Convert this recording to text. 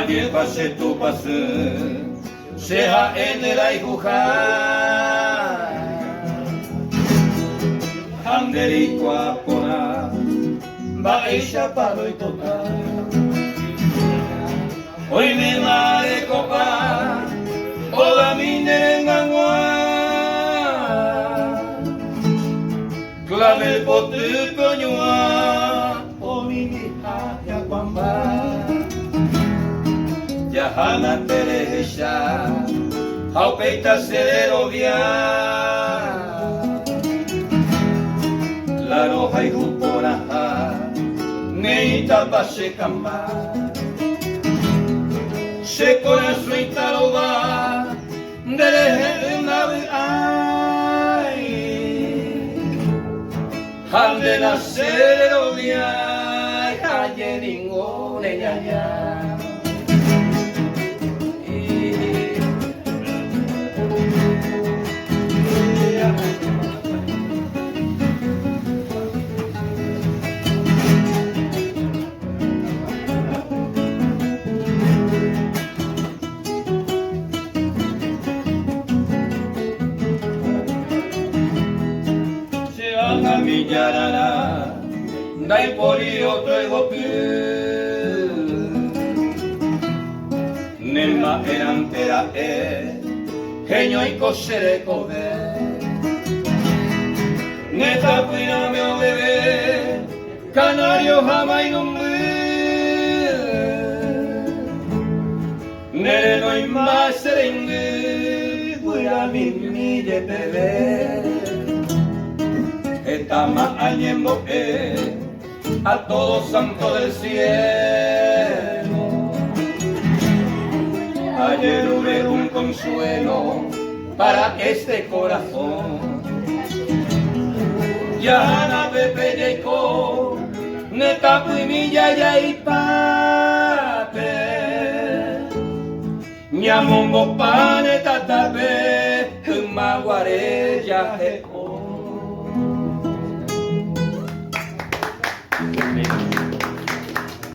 Ayer pasé tu pasé, sea en el ayujar. Anderiko apona, va ella para y tocar. Hoy me mare copa, oda mi nerengangua. Clave el pote coñua, o mi hija ya pamba. Jahana tereja, hau peita sederovia. La roja y juporaja, neita pase camba. Se corazón y taroba, de nave ay. Al de la sederovia, ayer ninguna ya. Millarara, dai porio trego pu. Nema erantera genio y cosere cove. Neta cuina me bebé, canario jamás no me. Nere no hay más serengue, fuera mi de bebé. Etama añembo a todo santo del cielo. Ayer hubo un consuelo para este corazón. Ya na pepe yeiko, neta puimilla ya y pape. Nyamongo pane tatape, maguare ya heko.